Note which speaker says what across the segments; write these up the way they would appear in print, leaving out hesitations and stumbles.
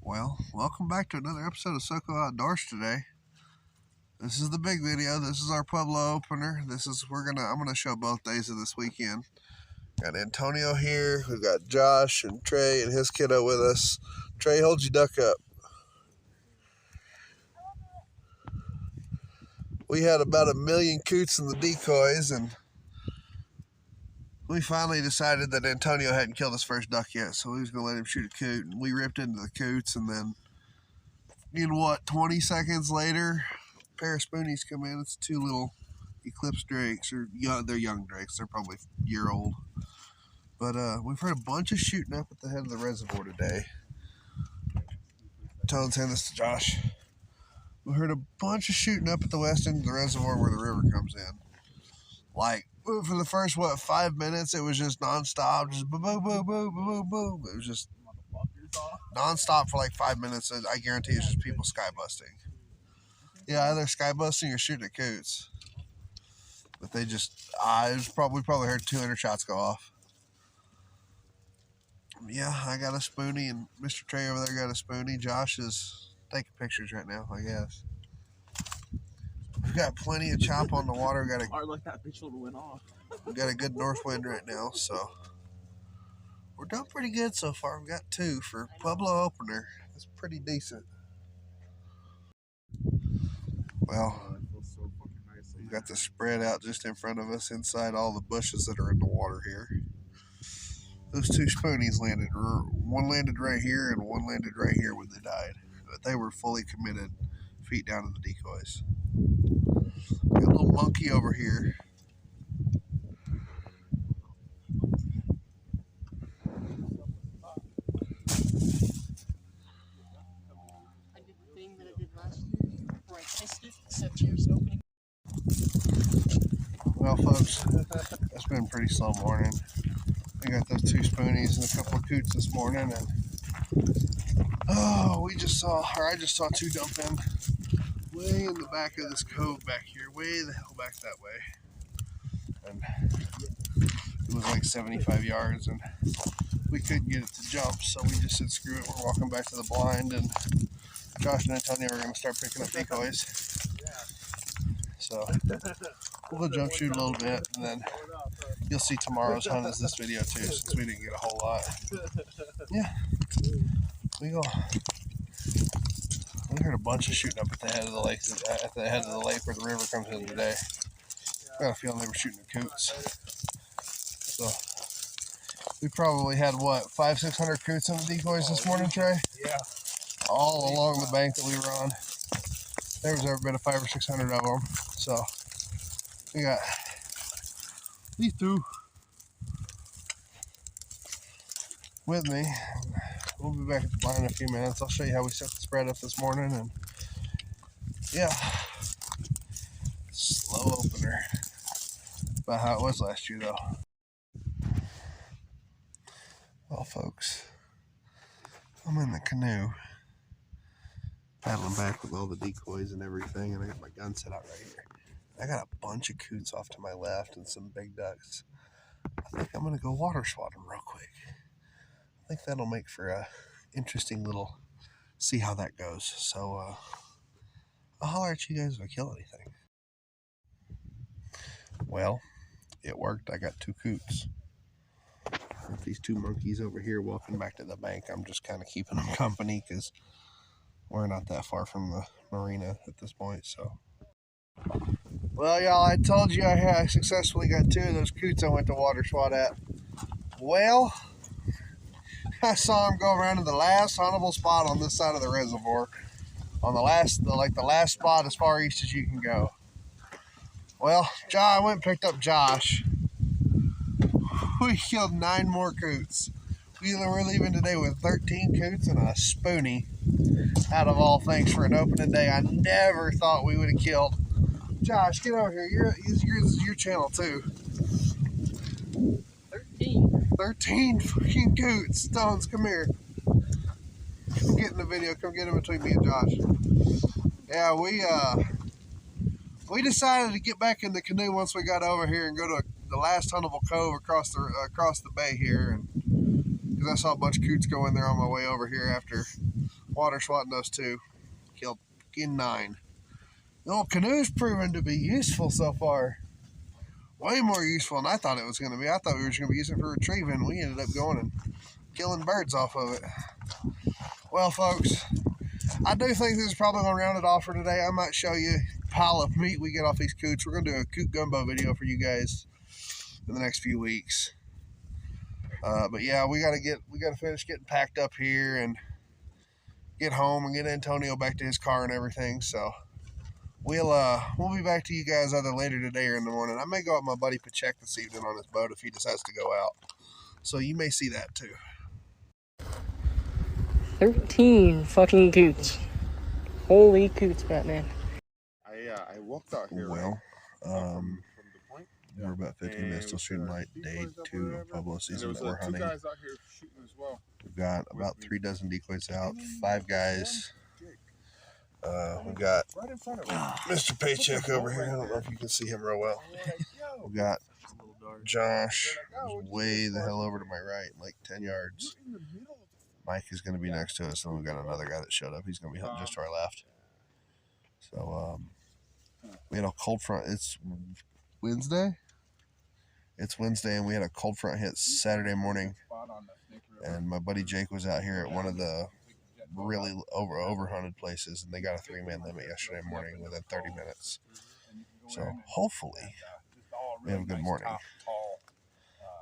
Speaker 1: Well, welcome back to another episode of SoCo Outdoors today. This is the big video. This is our Pueblo opener. I'm gonna show both days of this weekend. Got Antonio here. We've got Josh and Trey and his kiddo with us. Trey, hold your duck up. We had about 1 million coots in the decoys, and we finally decided that Antonio hadn't killed his first duck yet, so we was gonna let him shoot a coot. And we ripped into the coots, and then, 20 seconds later, a pair of spoonies come in. It's two little eclipse drakes, or they're young drakes. They're probably a year old. But we've heard a bunch of shooting up at the head of the reservoir today. Tone's handing this to Josh. We heard a bunch of shooting up at the west end of the reservoir where the river comes in. Like, for the first, 5 minutes, it was just nonstop, just boom, boom, boom, boom, boom, boom. It was just nonstop for like 5 minutes. I guarantee it's just people sky busting. Yeah, either sky busting or shooting at coots. But they just, we probably heard 200 shots go off. Yeah, I got a spoonie, and Mr. Trey over there got a spoonie. Josh is taking pictures right now, I guess. We've got plenty of chop on the water. We got a good north wind right now, so we're doing pretty good so far. We've got 2 for Pueblo opener. That's pretty decent. Well, we've got the spread out just in front of us inside all the bushes that are in the water here. Those 2 spoonies landed. One landed right here and one landed right here when they died. But they were fully committed, feet down in the decoys. Got a little monkey over here.
Speaker 2: I did the thing that I did last year, where I kissed it, except here's an opening.
Speaker 1: Well, folks, it's been a pretty slow morning. We got those 2 spoonies and a couple of coots this morning, and I just saw 2 dump in way in the back of this cove back here, way the hell back that way. And it was like 75 yards, and we couldn't get it to jump, so we just said, screw it, we're walking back to the blind, and Josh and Antonio are going to start picking up decoys. So we'll go jump shoot a little bit, and then you'll see tomorrow's hunt as this video too, since we didn't get a whole lot. Yeah, we heard a bunch of shooting up at the head of the lake, where the river comes in today. Got a feeling they were shooting at coots. So we probably had 500-600 coots in the decoys this morning, Trey?
Speaker 3: Yeah.
Speaker 1: All along the bank that we were on. There was every bit of 500 or 600 of them. So we got these 2 with me. We'll be back at the blind in a few minutes. I'll show you how we set the spread up this morning, and yeah, slow opener. About how it was last year, though. Well, folks, I'm in the canoe, paddling back with all the decoys and everything, and I got my gun set out right here. I got a bunch of coots off to my left and some big ducks. I think I'm going to go water swat them real quick. I think that'll make for a interesting little, see how that goes. So I'll holler at you guys if I kill anything. Well, it worked. I got 2 coots. With these 2 monkeys over here walking back to the bank, I'm just kind of keeping them company because we're not that far from the marina at this point. So, well, y'all, I told you I successfully got 2 of those coots I went to water swat at. Well, I saw him go around to the last huntable spot on this side of the reservoir, on the last spot as far east as you can go. Well, I went and picked up Josh. We killed 9 more coots. We're leaving today with 13 coots and a spoonie. Out of all things, for an opening day, I never thought we would have killed. Josh, get over here. This is your channel too. 13 fucking coots. Stones, come here. Come get in the video. Come get in between me and Josh. Yeah, we decided to get back in the canoe once we got over here and go to the last huntable cove across the bay here, and because I saw a bunch of coots go in there on my way over here after water swatting those two. Killed 9. The old canoe's proven to be useful so far. Way more useful than I thought it was going to be. I thought we were just going to be using it for retrieving. We ended up going and killing birds off of it. Well, folks, I do think this is probably going to round it off for today. I might show you a pile of meat we get off these coots. We're going to do a coot gumbo video for you guys in the next few weeks. But yeah, we got to finish getting packed up here and get home and get Antonio back to his car and everything. So we'll be back to you guys either later today or in the morning. I may go out with my buddy Pachek this evening on his boat if he decides to go out. So you may see that too.
Speaker 2: 13 fucking coots. Holy coots, Batman.
Speaker 3: I walked out here.
Speaker 1: Well,
Speaker 3: from the point.
Speaker 1: we're about 15 minutes till shooting light. Day 2 of Pueblo season that we're hunting.
Speaker 3: Two guys out here shooting as well.
Speaker 1: We've got about 3 dozen decoys out, 5 guys. We've got
Speaker 3: Right in front of us.
Speaker 1: Mr. Paycheck over here. I don't know if you can see him real well. We've got Josh who's way the hell over to my right, like 10 yards. Mike is going to be next to us, and we've got another guy that showed up. He's going to be hunting just to our left. So we had a cold front. It's Wednesday. It's Wednesday, and we had a cold front hit Saturday morning. And my buddy Jake was out here at one of the really overhunted places, and they got a 3-man limit yesterday morning within 30 minutes. So hopefully we have a good morning.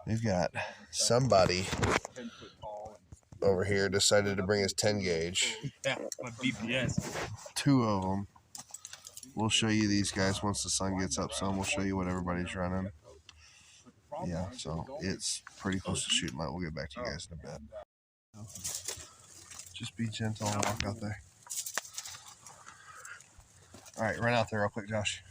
Speaker 1: We've got somebody over here decided to bring his 10 gauge.
Speaker 4: Yeah, my BPS.
Speaker 1: 2 of them. We'll show you these guys once the sun gets up some. We'll show you what everybody's running. Yeah, so it's pretty close to shooting light. We'll get back to you guys in a bit. Just be gentle and walk out there. All right, run out there real quick, Josh.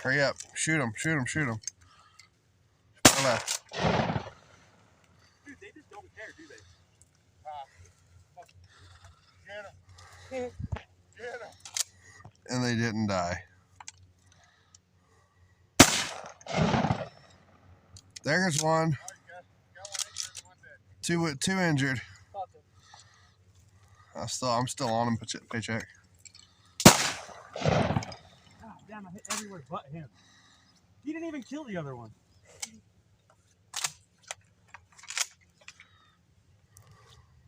Speaker 1: Hurry up. Shoot him, shoot him, shoot him. Left.
Speaker 4: Dude, they just don't care, do they?
Speaker 3: Get him. Get him.
Speaker 1: And they didn't die. There's one. Two injured. I'm still on him, Paycheck.
Speaker 4: God damn, I hit everywhere but him. He didn't even kill the other one.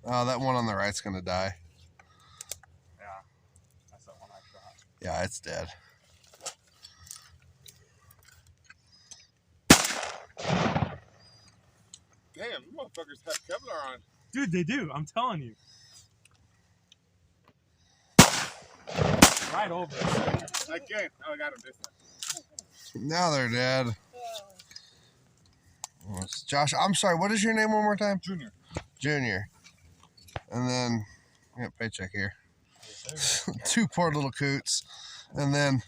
Speaker 1: Oh, that one on the right's gonna die.
Speaker 4: Yeah, that's that one I shot.
Speaker 1: Yeah, it's dead.
Speaker 3: Damn, you motherfuckers have Kevlar on.
Speaker 4: Dude, they do. I'm telling you. Right over.
Speaker 3: Again, I got him this time.
Speaker 1: Now they're dead. Oh, it's Josh, I'm sorry. What is your name one more time?
Speaker 3: Junior.
Speaker 1: Junior. And then we got Paycheck here. 2 poor little coots. And then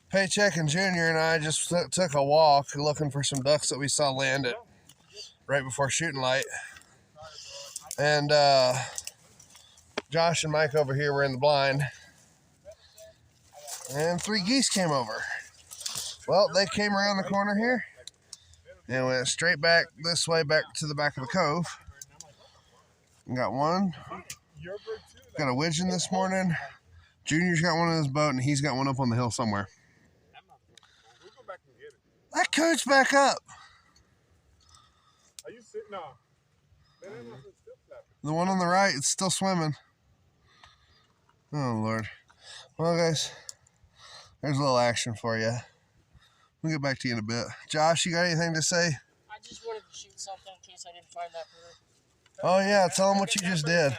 Speaker 1: Paycheck and Junior and I just took a walk looking for some ducks that we saw land at right before shooting light. And Josh and Mike over here were in the blind. And 3 geese came over. Well, they came around the corner here and went straight back this way, back to the back of the cove. We got one. Got a widgeon this morning. Junior's got one in his boat, and he's got one up on the hill somewhere. That coot's back up.
Speaker 3: Are you sitting on?
Speaker 1: The one on the right, it's still swimming. Oh, Lord. Well, guys, there's a little action for you. We'll get back to you in a bit. Josh, you got anything to say?
Speaker 2: I just wanted to shoot something in case I didn't find that bird.
Speaker 1: Oh, yeah, tell them what you just did.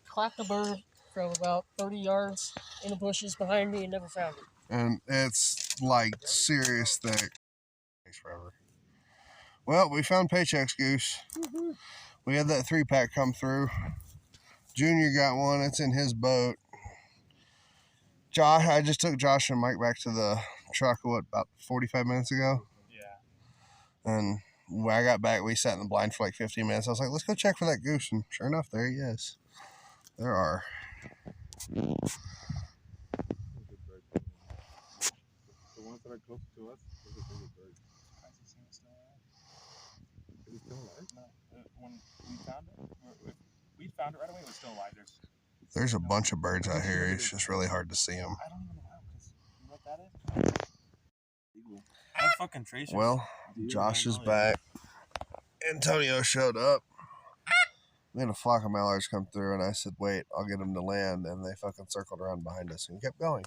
Speaker 2: Clapped a bird from about 30 yards in the bushes behind me and never found it.
Speaker 1: And it's like serious thick. Thanks forever. Well, we found Paycheck's goose. We had that 3-pack come through. Junior got one. It's in his boat. Josh, I just took Josh and Mike back to the truck, about 45 minutes ago?
Speaker 4: Yeah.
Speaker 1: And when I got back, we sat in the blind for like 15 minutes. I was like, let's go check for that goose. And sure enough, there he is. There are.
Speaker 3: The ones that right close to us. There's a bigger bird.
Speaker 5: Has he seen it still alive?
Speaker 3: Is it still alive?
Speaker 5: No. When we found it, if we found it right away, it was still alive.
Speaker 1: There's a bunch of birds out here. It's just really hard to see them.
Speaker 5: I don't even know how, because you know what that is? Eagle. That fucking tracer.
Speaker 1: Well, Josh is back. Antonio showed up. We had a flock of mallards come through, and I said, wait, I'll get them to land. And they fucking circled around behind us and kept going.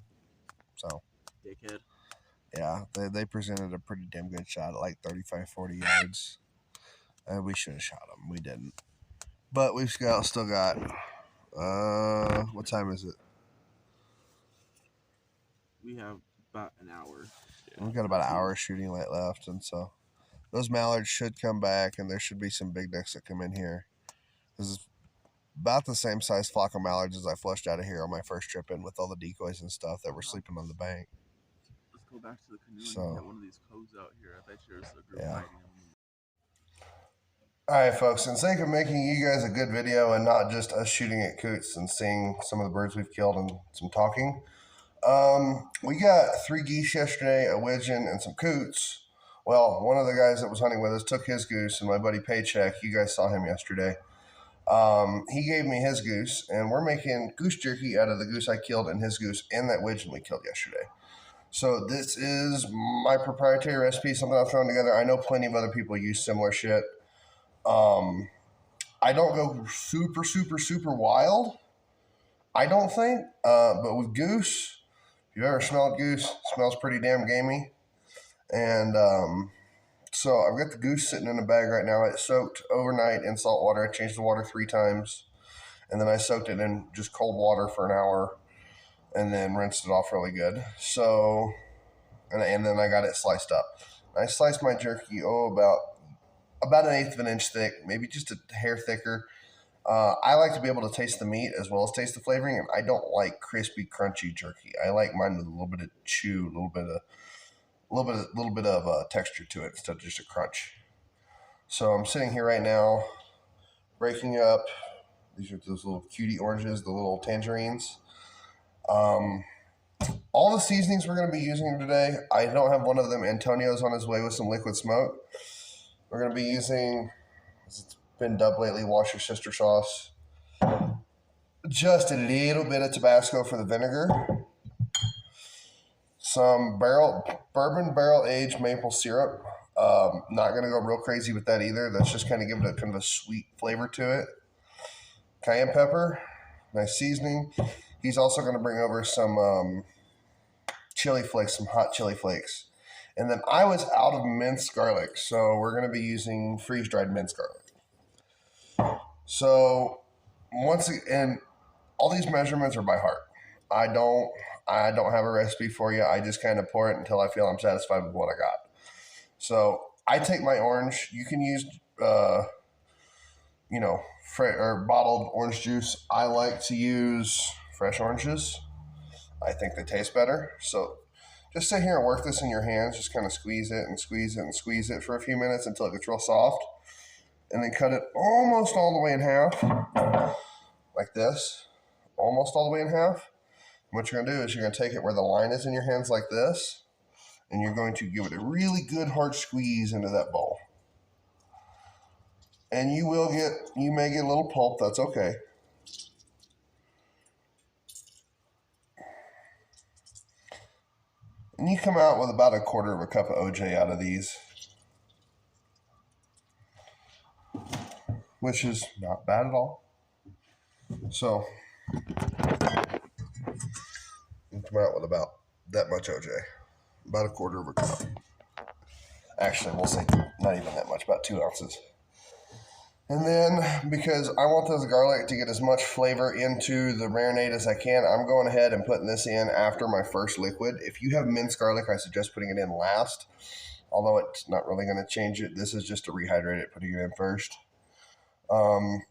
Speaker 1: So,
Speaker 5: Dickhead.
Speaker 1: yeah, they presented a pretty damn good shot at like 35, 40 yards. And we should have shot them. We didn't. But we've still got, what time is it?
Speaker 5: We have about an hour.
Speaker 1: We've got about an hour shooting light left. And so those mallards should come back, and there should be some big ducks that come in here. This is about the same size flock of mallards as I flushed out of here on my first trip in with all the decoys and stuff that were sleeping on the bank.
Speaker 5: Let's go back to the canoe
Speaker 1: So,
Speaker 5: and get one of these coves out here. I bet there's a group
Speaker 1: yeah.
Speaker 5: hiding them.
Speaker 1: Alright folks, in sake of making you guys a good video and not just us shooting at coots and seeing some of the birds we've killed and some talking, we got 3 geese yesterday, a widgeon, and some coots. Well, one of the guys that was hunting with us took his goose, and my buddy Paycheck, you guys saw him yesterday, he gave me his goose, and we're making goose jerky out of the goose I killed and his goose and that widgeon we killed yesterday. So this is my proprietary recipe, something I've thrown together. I know plenty of other people use similar shit. I don't go super, super, super wild, I don't think, but with goose, if you've ever smelled goose, it smells pretty damn gamey. And so I've got the goose sitting in a bag right now. It's soaked overnight in salt water. I changed the water 3 times, and then I soaked it in just cold water for an hour, and then rinsed it off really good. So, and then I got it sliced up. I sliced my jerky about 1/8 of an inch thick, maybe just a hair thicker. I like to be able to taste the meat as well as taste the flavoring, and I don't like crispy, crunchy jerky. I like mine with a little bit of chew, a little bit of texture to it instead of just a crunch. So I'm sitting here right now, breaking up. These are those little cutie oranges, the little tangerines. All the seasonings we're going to be using today, I don't have one of them. Antonio's on his way with some liquid smoke. We're going to be using, it's been dubbed lately, Wash Your Sister sauce. Just a little bit of Tabasco for the vinegar. Some bourbon barrel aged maple syrup. Not going to go real crazy with that either. That's just kind of give it a kind of a sweet flavor to it. Cayenne pepper, nice seasoning. He's also going to bring over some chili flakes, some hot chili flakes. And then I was out of minced garlic, so we're going to be using freeze-dried minced garlic. So once again, all these measurements are by heart. I don't have a recipe for you. I just kind of pour it until I feel I'm satisfied with what I got. So I take my orange. You can use, bottled orange juice. I like to use fresh oranges. I think they taste better. So just sit here and work this in your hands. Just kind of squeeze it and squeeze it and squeeze it for a few minutes until it gets real soft. And then cut it almost all the way in half, like this. Almost all the way in half. What you're going to do is you're going to take it where the line is in your hands like this, and you're going to give it a really good hard squeeze into that bowl. And you may get a little pulp, that's okay. And you come out with about 1/4 cup of OJ out of these, which is not bad at all. So, you come out with about that much OJ, about 1/4 cup. Actually, we'll say not even that much, about 2 ounces. And then, because I want this garlic to get as much flavor into the marinade as I can, I'm going ahead and putting this in after my first liquid. If you have minced garlic, I suggest putting it in last, although it's not really going to change it. This is just to rehydrate it, putting it in first. And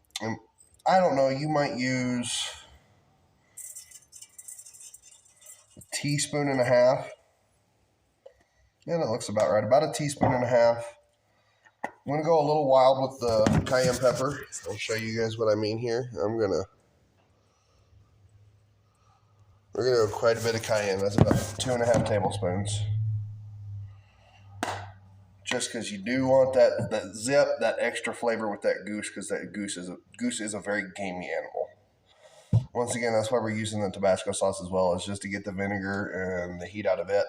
Speaker 1: I don't know, you might use a teaspoon and a half. Yeah, that looks about right. About a teaspoon and a half. I'm going to go a little wild with the cayenne pepper. I'll show you guys what I mean here. We're going to go quite a bit of cayenne. That's about 2.5 tablespoons. just because you do want that zip, that extra flavor with that goose, because that goose is a very gamey animal. Once again, that's why we're using the Tabasco sauce as well, is just to get the vinegar and the heat out of it.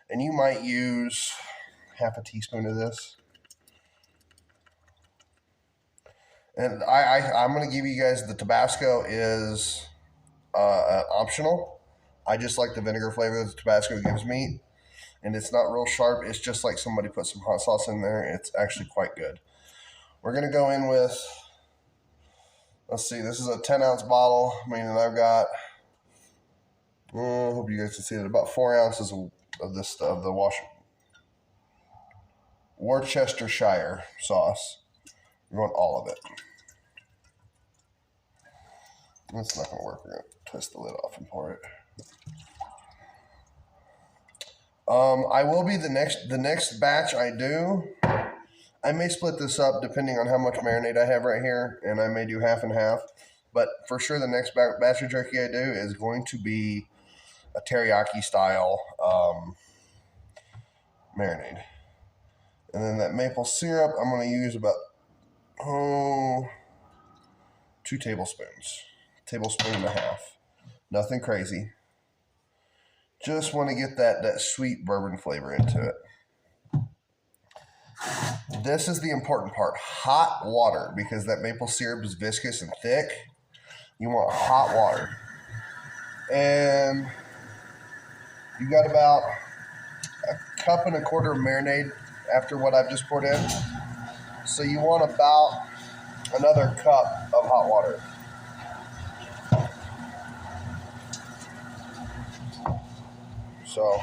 Speaker 1: And you might use half a teaspoon of this. And I'm going to give you guys, the Tabasco is optional. I just like the vinegar flavor that the Tabasco gives me. And it's not real sharp. It's just like somebody put some hot sauce in there. It's actually quite good. We're going to go in with, let's see, this is a 10-ounce bottle, meaning I've got, I hope you guys can see it, about 4 ounces of this stuff, the Worcestershire sauce. We want all of it. That's not going to work. We're going to twist the lid off and pour it. I will be the next batch I do. I may split this up depending on how much marinade I have right here, and I may do half and half. But for sure, the next batch of jerky I do is going to be a teriyaki style marinade. And then that maple syrup, I'm going to use about 2 tablespoons. Tablespoon and a half. Nothing crazy. Just want to get that sweet bourbon flavor into it. This is the important part. Hot water, because that maple syrup is viscous and thick. You want hot water. And you got about 1.25 cups of marinade after what I've just poured in. So you want about another cup of hot water. So,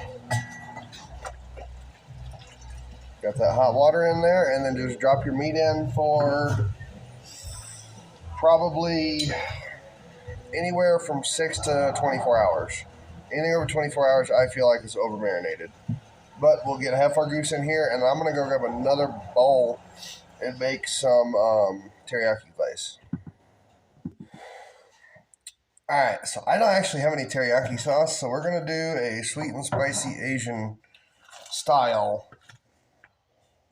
Speaker 1: got that hot water in there, and then just drop your meat in for probably anywhere from 6 to 24 hours. Anything over 24 hours, I feel like it's over marinated. But we'll get half our goose in here, and I'm going to go grab another bowl and make some teriyaki glaze. Alright, so I don't actually have any teriyaki sauce, so we're going to do a sweet and spicy Asian style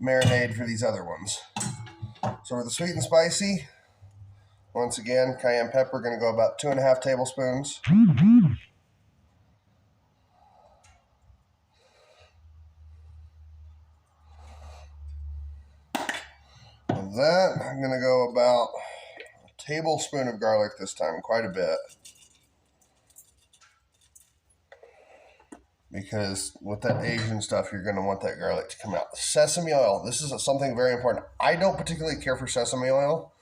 Speaker 1: marinade for these other ones. So for the sweet and spicy, once again, cayenne pepper, going to go about 2.5 tablespoons. Of that, I'm going to go about a tablespoon of garlic this time, quite a bit. Because with that Asian stuff, you're going to want that garlic to come out. Sesame oil. This is something very important. I don't particularly care for sesame oil.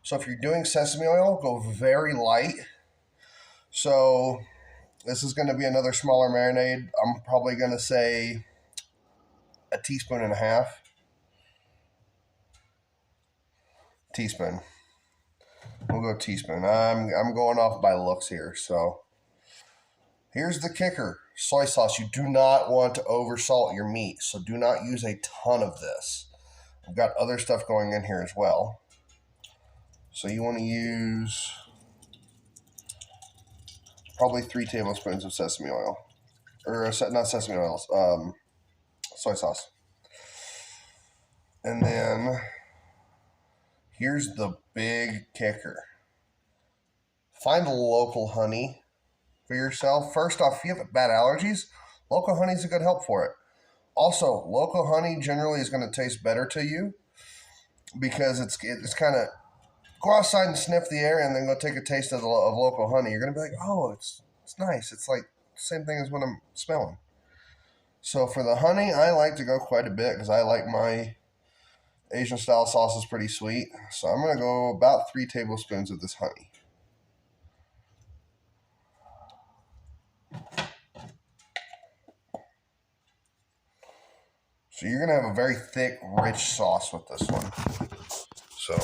Speaker 1: So if you're doing sesame oil, go very light. So this is going to be another smaller marinade. I'm probably going to say 1.5 teaspoons. Teaspoon. We'll go teaspoon. I'm going off by looks here. So here's the kicker. Soy sauce. You do not want to oversalt your meat, so do not use a ton of this. I've got other stuff going in here as well. So you want to use probably 3 tablespoons of sesame oil. Or not sesame oil, soy sauce. And then here's the big kicker. Find local honey for yourself. First off, if you have bad allergies, local honey is a good help for it. Also, local honey generally is going to taste better to you because it's kind of, go outside and sniff the air and then go take a taste of local honey. You're going to be like, oh, it's nice. It's like the same thing as what I'm smelling. So for the honey, I like to go quite a bit because I like my Asian style sauces pretty sweet. So I'm going to go about 3 tablespoons of this honey. So you're going to have a very thick, rich sauce with this one. So,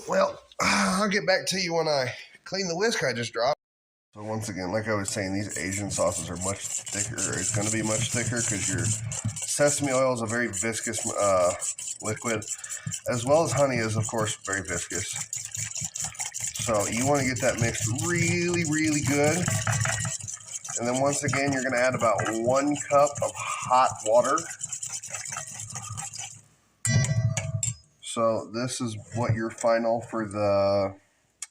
Speaker 1: well, I'll get back to you when I clean the whisk I just dropped. So once again, like I was saying, these Asian sauces are much thicker. It's going to be much thicker because your sesame oil is a very viscous liquid, as well as honey is, of course, very viscous. So you want to get that mixed really, really good. And then once again, you're going to add about 1 cup of hot water. So this is what your final for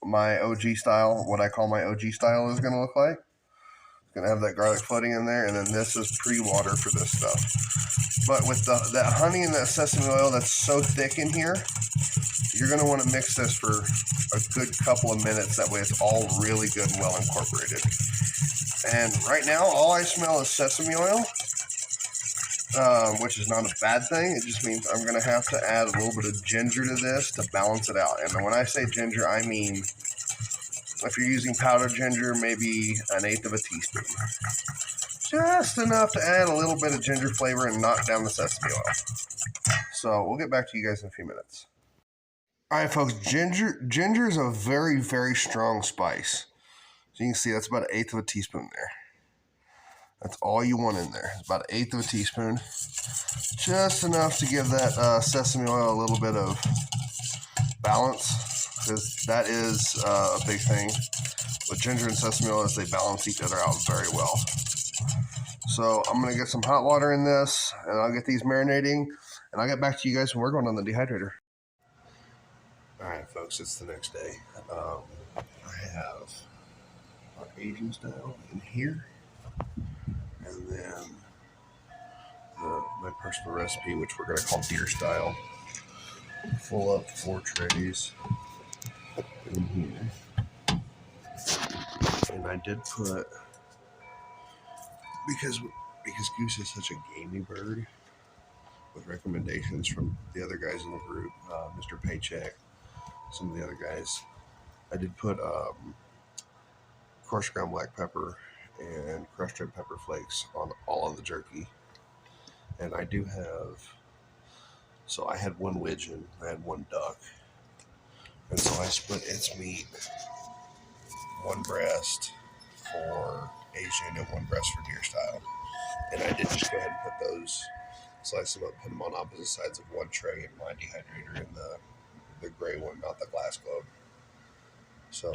Speaker 1: my OG style, what I call my OG style, is going to look like. It's going to have that garlic floating in there, and then this is pre-water for this stuff. But with that honey and that sesame oil that's so thick in here, you're going to want to mix this for a good couple of minutes. That way it's all really good and well incorporated. And right now, all I smell is sesame oil, which is not a bad thing. It just means I'm going to have to add a little bit of ginger to this to balance it out. And when I say ginger, I mean, if you're using powdered ginger, maybe 1/8 of a teaspoon. Just enough to add a little bit of ginger flavor and knock down the sesame oil. So we'll get back to you guys in a few minutes. All right, folks, ginger is a very, very strong spice. So you can see that's about 1/8 of a teaspoon there. That's all you want in there. It's about 1/8 of a teaspoon. Just enough to give that sesame oil a little bit of balance, because that is a big thing with ginger and sesame oil, is they balance each other out very well. So I'm going to get some hot water in this, and I'll get these marinating, and I'll get back to you guys when we're going on the dehydrator. All right, folks, it's the next day. I have our aging style in here, and then my personal recipe, which we're going to call deer style. Full up 4 trays in here. And I did put, because Goose is such a gamey bird, with recommendations from the other guys in the group, Mr. Paycheck, some of the other guys, I did put crushed ground black pepper and crushed red pepper flakes on all of the jerky. And I do have, so I had 1 widgeon, I had 1 duck, and so I split its meat, 1 breast for Asian and 1 breast for deer style. And I did just go ahead and put those, slice them up, put them on opposite sides of 1 tray in my dehydrator, in the gray one, not the glass globe. So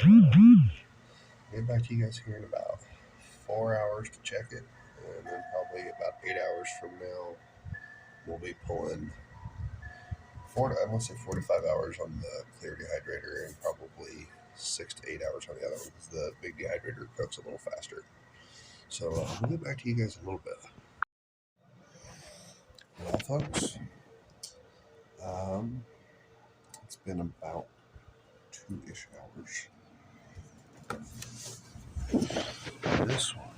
Speaker 1: get back to you guys here in about 4 hours to check it, and then probably about 8 hours from now we'll be pulling 4 to 5 hours on the clear dehydrator, and probably 6 to 8 hours on the other one, because the big dehydrator cooks a little faster. So we'll get back to you guys in a little bit. Well, folks, it's been about 2-ish hours. This one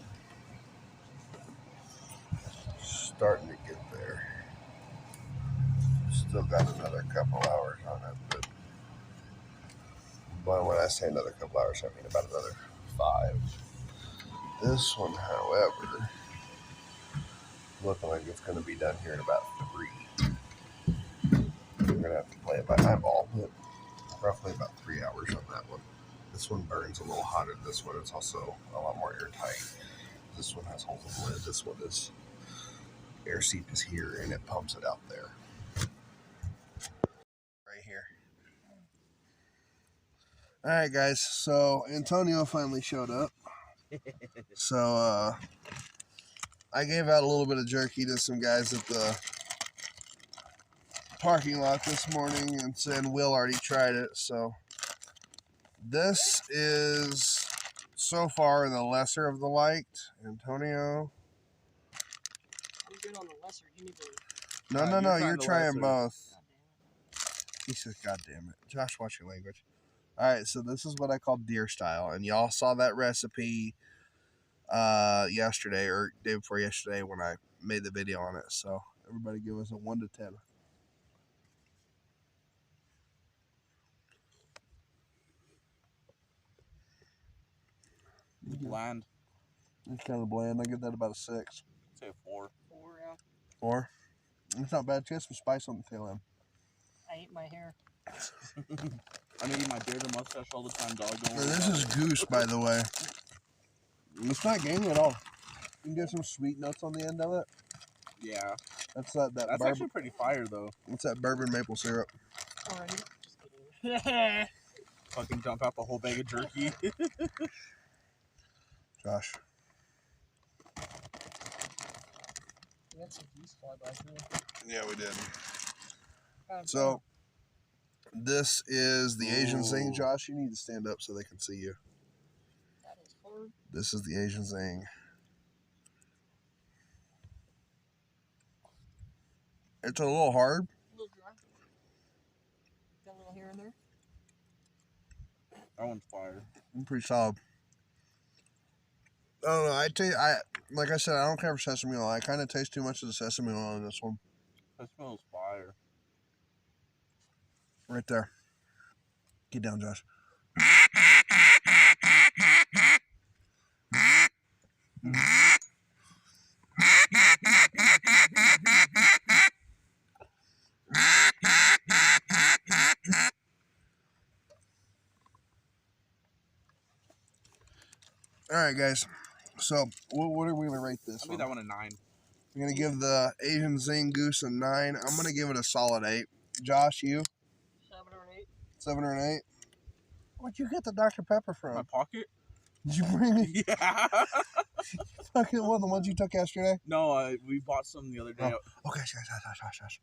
Speaker 1: starting to get there. Still got another couple hours on it, but when I say another couple hours, I mean about another 5. This one, however, looking like it's going to be done here in about 3. We're going to have to play it by eyeball, but roughly about 3 hours on that one. This one burns a little hotter than this one. It's also a lot more airtight. This one has holes in the lid. This one is, air seep is here, and it pumps it out there. Right here. All right, guys. So Antonio finally showed up. So I gave out a little bit of jerky to some guys at the parking lot this morning, and said Will already tried it. So this is so far the lesser of the liked. Antonio.
Speaker 2: I'm good on the lesser. Give me the.
Speaker 1: No,
Speaker 5: you're
Speaker 1: you're
Speaker 5: trying
Speaker 1: trying
Speaker 5: the lesser.
Speaker 1: both. He says, God damn it. Josh, watch your language. All right, so this is what I call deer style, and y'all saw that recipe yesterday, or day before yesterday, when I made the video on it. So everybody give us a 1 to 10.
Speaker 5: Bland.
Speaker 1: It's kind of bland. I get that about a 6.
Speaker 5: Say 4.
Speaker 2: 4, yeah.
Speaker 1: 4. It's not bad. It's got some spice on the tail end.
Speaker 2: I ate my hair.
Speaker 5: I need my beard and mustache all the time, dog. Don't
Speaker 1: Now,
Speaker 5: worry
Speaker 1: this
Speaker 5: about
Speaker 1: is
Speaker 5: it.
Speaker 1: goose, by the way. It's not gamey at all. You can get some sweet nuts on the end of it.
Speaker 5: Yeah.
Speaker 1: That's that
Speaker 5: That's
Speaker 1: bourbon.
Speaker 5: actually pretty fire, though.
Speaker 1: What's that bourbon maple syrup?
Speaker 2: Already. Just kidding.
Speaker 5: Fucking dump out the whole bag of jerky.
Speaker 1: Josh.
Speaker 2: We had some geese fly by here.
Speaker 1: Yeah, we did.
Speaker 2: Kind of
Speaker 1: So, this is the Asian Zing.
Speaker 5: Ooh.
Speaker 1: Josh, you need to stand up so they can see you.
Speaker 2: that is hard.
Speaker 1: This is the Asian Zing. It's a little hard.
Speaker 2: A little dry. Got a little hair in there.
Speaker 5: That one's fire.
Speaker 1: Pretty solid. I don't know. I tell you, like I said, I don't care for sesame oil. I kind of taste too much of the sesame oil in this one.
Speaker 5: That smells fire.
Speaker 1: Right there. Get down, Josh. All right, guys. So, what are we going to rate this
Speaker 5: I'll give that one a 9.
Speaker 1: I'm going to give the Asian Zing Goose a 9. I'm going to give it a solid 8. Josh, you?
Speaker 2: 7 or an 8.
Speaker 1: 7 or an 8? Where'd you get the Dr. Pepper
Speaker 5: My
Speaker 1: from?
Speaker 5: pocket?
Speaker 1: Did you bring it?
Speaker 5: Yeah.
Speaker 1: Fucking one of the ones you took yesterday?
Speaker 5: No, we bought some the other day.
Speaker 1: Oh. Okay, shush.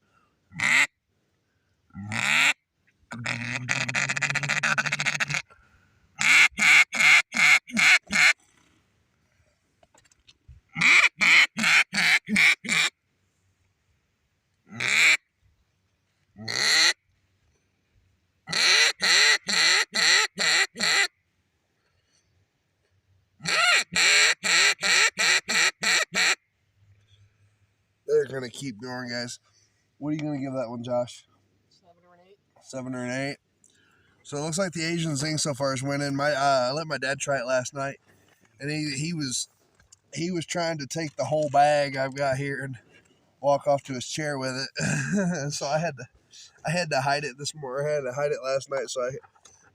Speaker 1: They're going to keep going, guys. What are you going to give that one, Josh?
Speaker 2: 7 or an 8.
Speaker 1: 7 or an 8. So it looks like the Asian Zing so far is winning. I let my dad try it last night, and he was trying to take the whole bag I've got here and walk off to his chair with it. So I had to hide it this morning. I had to hide it last night, so I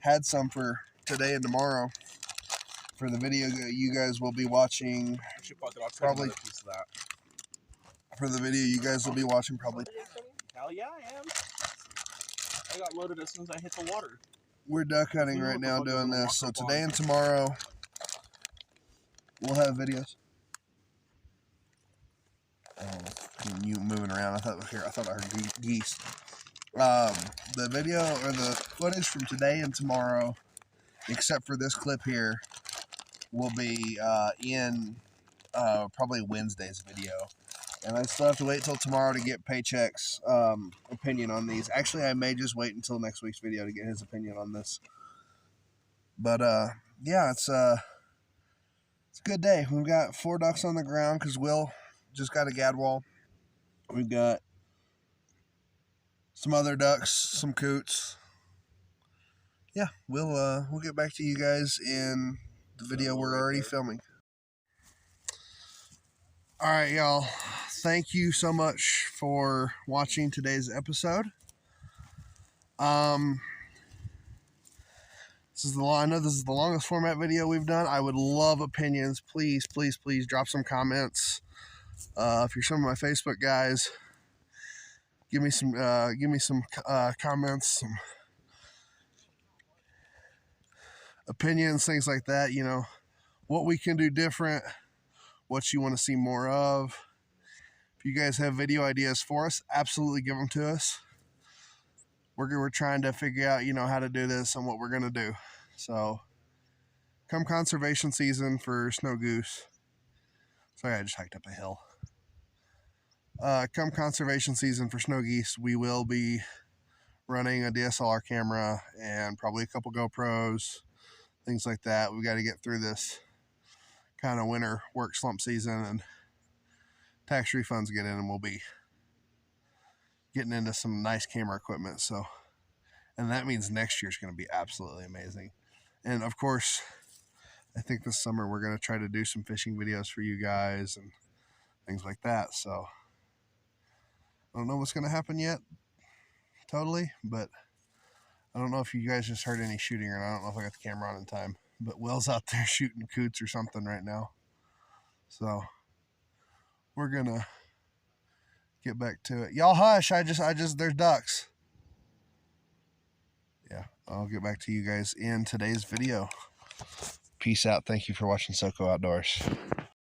Speaker 1: had some for today and tomorrow for the video that you guys will be watching.
Speaker 5: Shit, fuck it, I'll take
Speaker 1: Probably.
Speaker 5: another piece of that.
Speaker 1: For the video you guys will be watching probably.
Speaker 5: Hell yeah, I am. I got loaded as soon as I hit the water.
Speaker 1: We're duck hunting right now doing this. So today and tomorrow we'll have videos. You moving around? I thought I heard geese. The video or the footage from today and tomorrow, except for this clip here, will be in probably Wednesday's video. And I still have to wait till tomorrow to get Paycheck's opinion on these. Actually, I may just wait until next week's video to get his opinion on this. But yeah, it's a good day. We've got 4 ducks on the ground because Will just got a gadwall. We've got some other ducks, some coots. Yeah, we'll get back to you guys in the video we're already filming. All right, y'all. Thank you so much for watching today's episode. I know this is the longest format video we've done. I would love opinions. Please drop some comments. If you're some of my Facebook guys, give me some comments, some opinions, things like that. You know, what we can do different, what you want to see more of. If you guys have video ideas for us, absolutely give them to us. We're trying to figure out, you know, how to do this and what we're going to do. So, come conservation season for snow goose. Sorry, I just hiked up a hill. Come conservation season for snow geese, we will be running a DSLR camera and probably a couple GoPros, things like that. We got to get through this kind of winter work slump season and tax refunds get in, and we'll be getting into some nice camera equipment. So, and that means next year's going to be absolutely amazing. And of course, I think this summer we're going to try to do some fishing videos for you guys and things like that. So I don't know what's going to happen yet, totally, but I don't know if you guys just heard any shooting or not. I don't know if I got the camera on in time, but Will's out there shooting coots or something right now. So we're going to get back to it. Y'all hush. There's ducks. Yeah, I'll get back to you guys in today's video. Peace out. Thank you for watching SoCo Outdoors.